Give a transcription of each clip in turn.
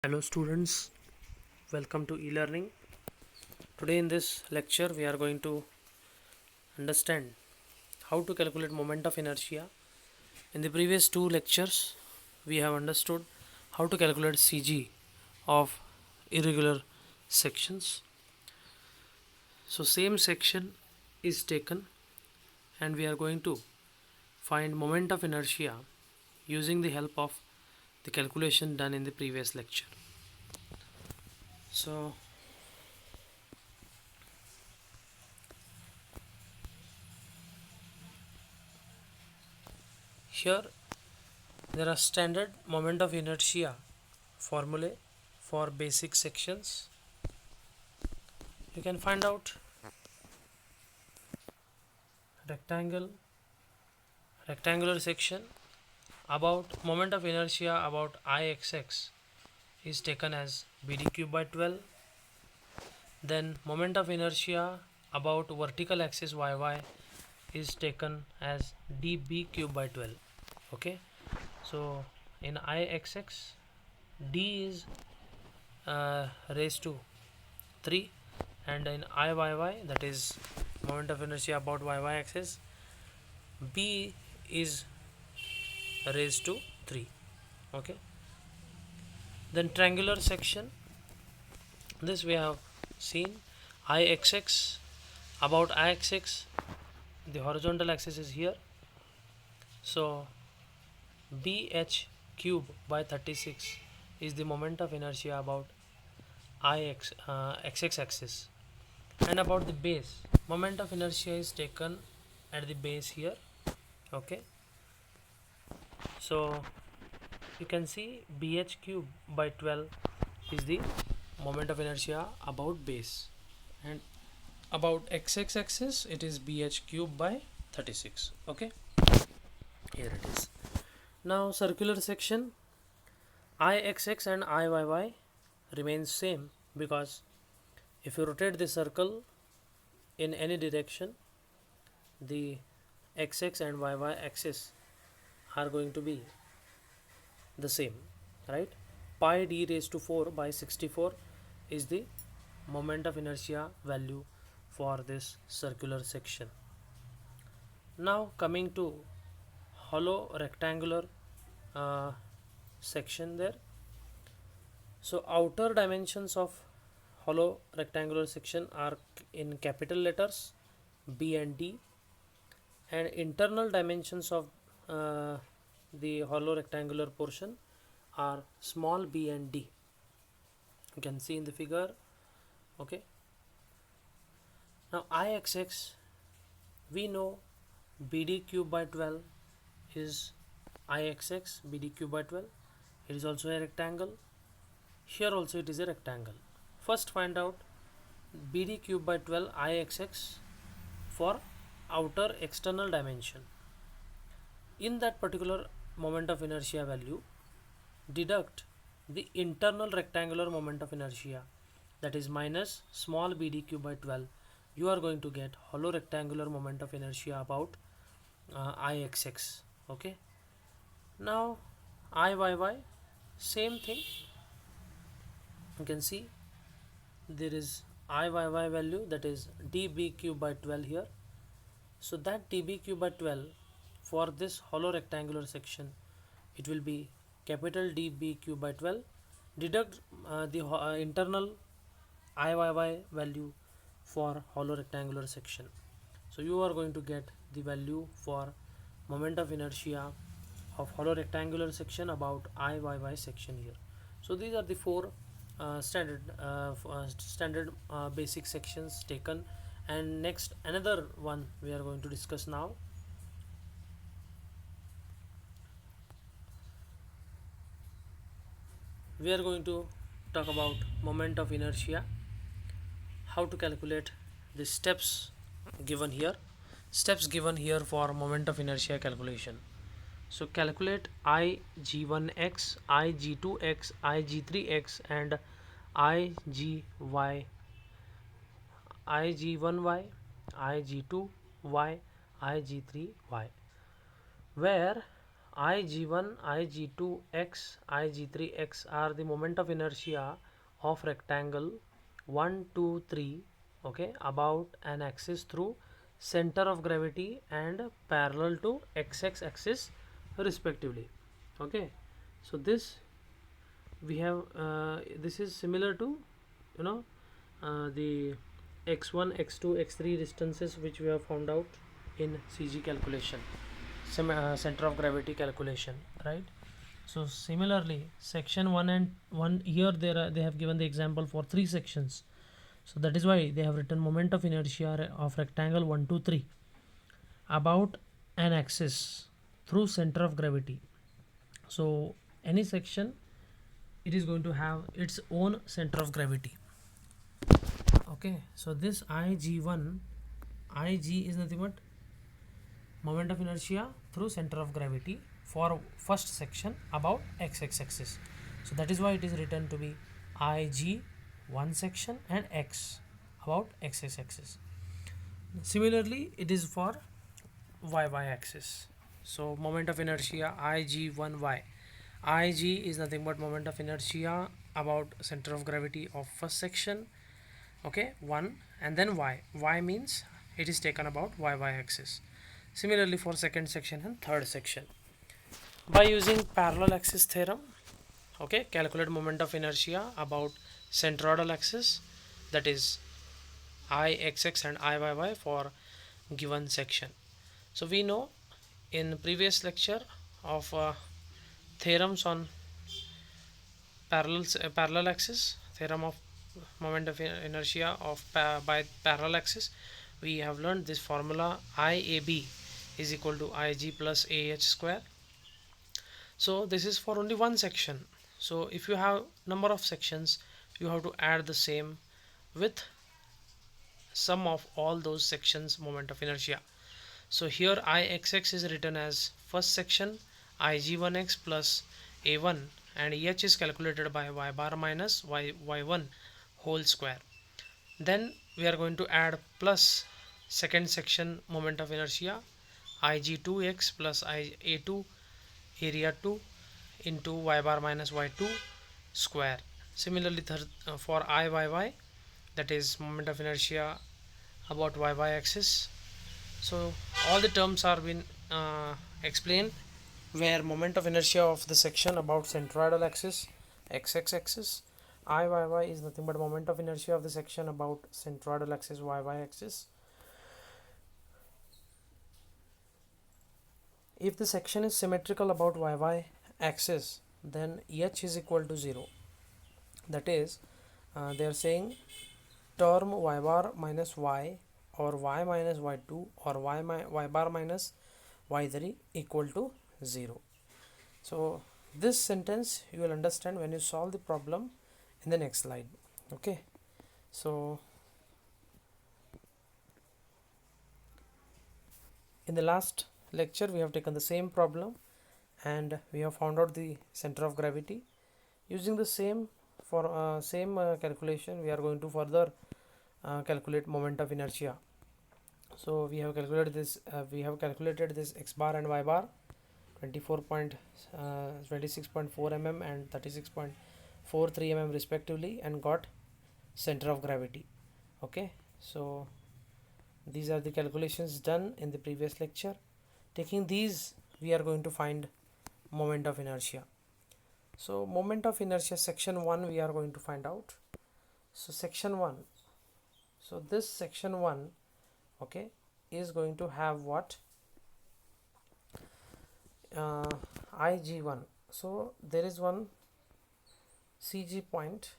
Hello students, welcome to e-learning. Today in this lecture we are going to understand how to calculate moment of inertia. In the previous two lectures we have understood how to calculate CG of irregular sections. So same section is taken and we are going to find moment of inertia using the help of the calculation done in the previous lecture. So here there are standard moment of inertia formulae for basic sections. You can find out rectangular section about moment of inertia about Ixx is taken as BD cube by 12. Then moment of inertia about vertical axis YY is taken as dB cube by 12. Okay, so in Ixx d is raised to 3, and in Iyy, that is moment of inertia about YY axis, B is raised to 3. Okay, then triangular section, this we have seen. Ixx about Ixx, the horizontal axis is here, so BH cube by 36 is the moment of inertia about XX axis. And about the base, moment of inertia is taken at the base here. Okay, so you can see BH cube by 12 is the moment of inertia about base, and about XX axis it is BH cube by 36. Okay, here it is. Now circular section, Ixx and Iyy remains same, because if you rotate the circle in any direction, the XX and YY axis are going to be the same, right? Pi d raised to 4 by 64 is the moment of inertia value for this circular section. Now coming to hollow rectangular section there. So outer dimensions of hollow rectangular section are in capital letters B and D, and internal dimensions of the hollow rectangular portion are small b and d. You can see in the figure. Okay, now Ixx, we know BD cube by 12 is Ixx, BD cube by 12. It is also a rectangle. Here also it is a rectangle. First find out BD cube by 12 Ixx for outer external dimension. In that particular moment of inertia value, deduct the internal rectangular moment of inertia, that is minus small bd cube by 12. You are going to get hollow rectangular moment of inertia about Ixx. Okay, now Iyy, same thing. You can see there is Iyy value, that is db cube by 12 here. So that db cube by 12 for this hollow rectangular section, it will be capital db cube by 12. Deduct the internal Iyy value for hollow rectangular section. So you are going to get the value for moment of inertia of hollow rectangular section about Iyy section here. So these are the four standard basic sections taken, and next another one we are going to discuss now. We are going to talk about moment of inertia, how to calculate the steps given here. Steps given here for moment of inertia calculation. So calculate Ig1x, Ig2x, Ig3x and Ig1y, Ig1y, Ig2y, Ig3y, where Ig1, Ig2 x, Ig3 x are the moment of inertia of rectangle 1, 2, 3, okay, about an axis through center of gravity and parallel to xx axis respectively. Okay, so this we have this is similar to, you know, the x1, x2, x3 distances which we have found out in CG calculation, center of gravity calculation, right? So similarly, section 1 and 1 here they have given the example for 3 sections. So that is why they have written moment of inertia of rectangle 1, 2, 3 about an axis through center of gravity. So any section, it is going to have its own center of gravity. Okay, so this Ig1, Ig is nothing but moment of inertia through center of gravity for first section about x axis. So that is why it is written to be Ig one section and x about x axis. Similarly, it is for y axis. So moment of inertia Ig1y. Ig is nothing but moment of inertia about center of gravity of first section, okay, 1, and then y means it is taken about y axis. Similarly for second section and third section, by using parallel axis theorem, okay, calculate moment of inertia about centroidal axis, that is Ixx and Iyy for given section. So we know in previous lecture of theorems on parallel axis, theorem of moment of inertia of by parallel axis, we have learned this formula IAB is equal to Ig plus AH square. So this is for only one section. So if you have number of sections, you have to add the same with sum of all those sections moment of inertia. So here Ixx is written as first section Ig1x plus A1, and H is calculated by y bar minus y1 whole square. Then we are going to add plus second section moment of inertia Ig2x plus A2 area 2 into y bar minus y2 square. Similarly for Iyy, that is moment of inertia about y axis. So all the terms are been explained, where moment of inertia of the section about centroidal axis xx axis, Iyy is nothing but moment of inertia of the section about centroidal axis y axis. If the section is symmetrical about y axis, then h is equal to 0. That is, they are saying term y bar minus y or y minus y2 or y bar minus y3 equal to 0. So this sentence you will understand when you solve the problem in the next slide. Okay, so in the last lecture we have taken the same problem and we have found out the center of gravity. Using the same calculation, we are going to further calculate moment of inertia. So we have calculated this x bar and y bar 26.4 mm and 36.43 mm respectively, and got center of gravity. Okay, so these are the calculations done in the previous lecture. Taking these, we are going to find moment of inertia. So moment of inertia section 1 we are going to find out. So section 1, so this section 1, okay, is going to have what, Ig1. So there is one CG point,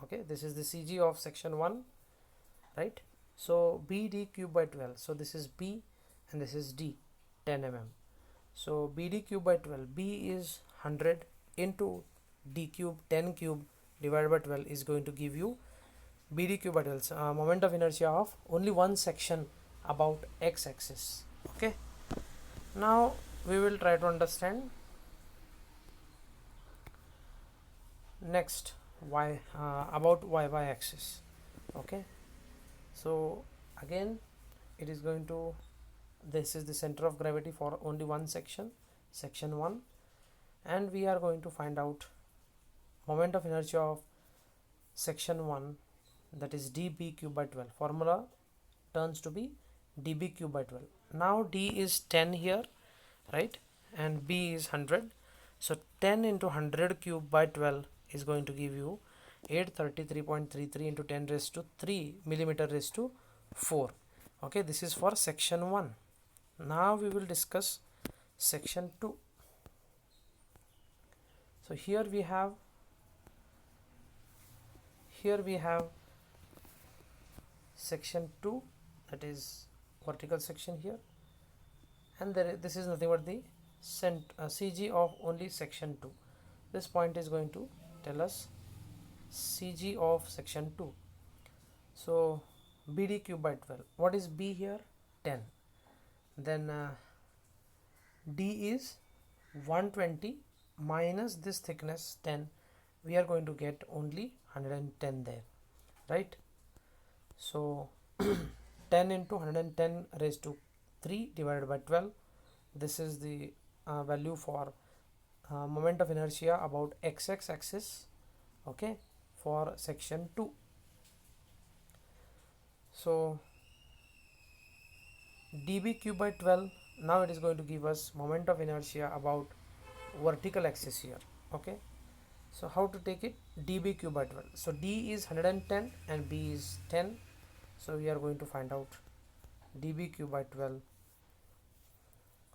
okay, this is the CG of section 1, right? So BD cube by 12, so this is B and this is D, 10 mm. So BD cube by 12, B is 100 into D cube, 10 cube divided by 12 is going to give you BD cube by 12, moment of inertia of only one section about x axis. Okay, now we will try to understand next about y axis. Okay, so again it is going to, this is the center of gravity for only one section section 1, and we are going to find out moment of inertia of section 1, that is dB cube by 12. Formula turns to be dB cube by 12. Now d is 10 here, right, and b is 100. So 10 into 100 cube by 12 is going to give you 833.33 into 10 raised to 3 millimeter raised to 4. Okay, this is for section 1. Now we will discuss section 2. So here we have section 2, that is vertical section here, and this is nothing but the CG of only section 2. This point is going to tell us CG of section 2. So BD cube by 12. What is B here? 10. Then D is 120 minus this thickness 10. We are going to get only 110 there, right? So 10 into 110 raised to 3 divided by 12. This is the value for moment of inertia about x-axis axis, okay, for section 2. So dB cube by 12, now it is going to give us moment of inertia about vertical axis here, okay. So how to take it? dB cube by 12. So d is 110 and b is 10. So we are going to find out dB cube by 12.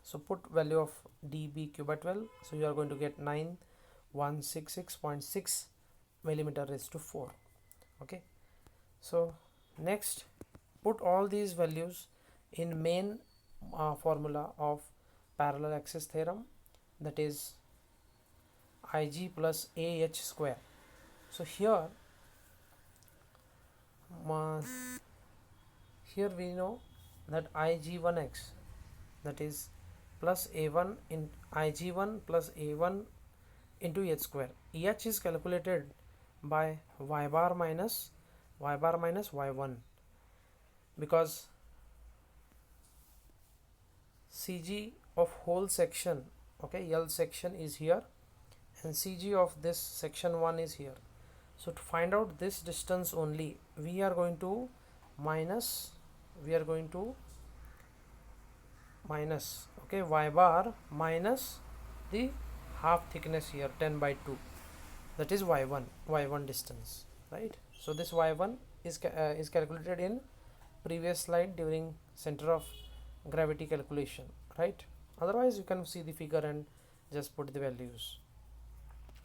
So put value of dB cube by 12. So you are going to get 9166.6 millimeter raised to 4. Okay. So next, put all these values in main formula of parallel axis theorem, that is Ig plus AH square. So here we know that Ig1x, that is plus A1 in Ig1 plus A1 into H square. H is calculated by y bar minus y1, because CG of whole section, okay, L section is here and CG of this section 1 is here. So to find out this distance only, we are going to minus, okay, y bar minus the half thickness here, 10 by 2, that is y1 distance, right? So this y1 is calculated in previous slide during center of gravity calculation, right? Otherwise you can see the figure and just put the values.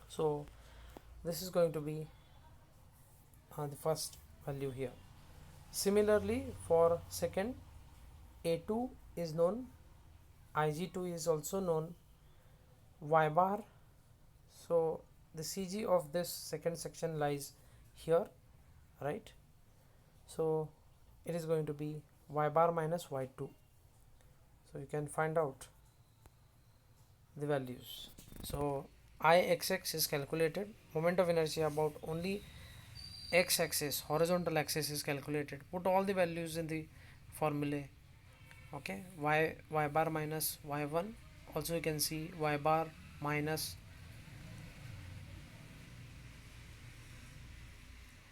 So this is going to be the first value here. Similarly for second, A2 is known, Ig2 is also known, y bar, so the CG of this second section lies here, right? So it is going to be y bar minus y2. So you can find out the values. So Ixx is calculated, moment of inertia about only x-axis, horizontal axis is calculated. Put all the values in the formula, okay. Y bar minus y1, also you can see y bar minus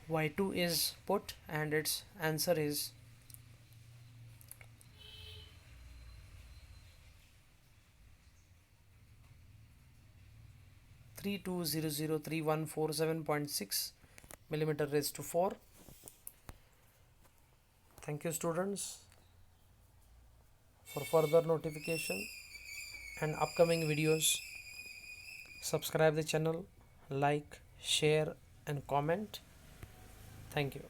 y2 is put, and its answer is 32003147.6 millimeter raised to 4. Thank you students. For further notification and upcoming videos, subscribe the channel, like, share and comment. Thank you.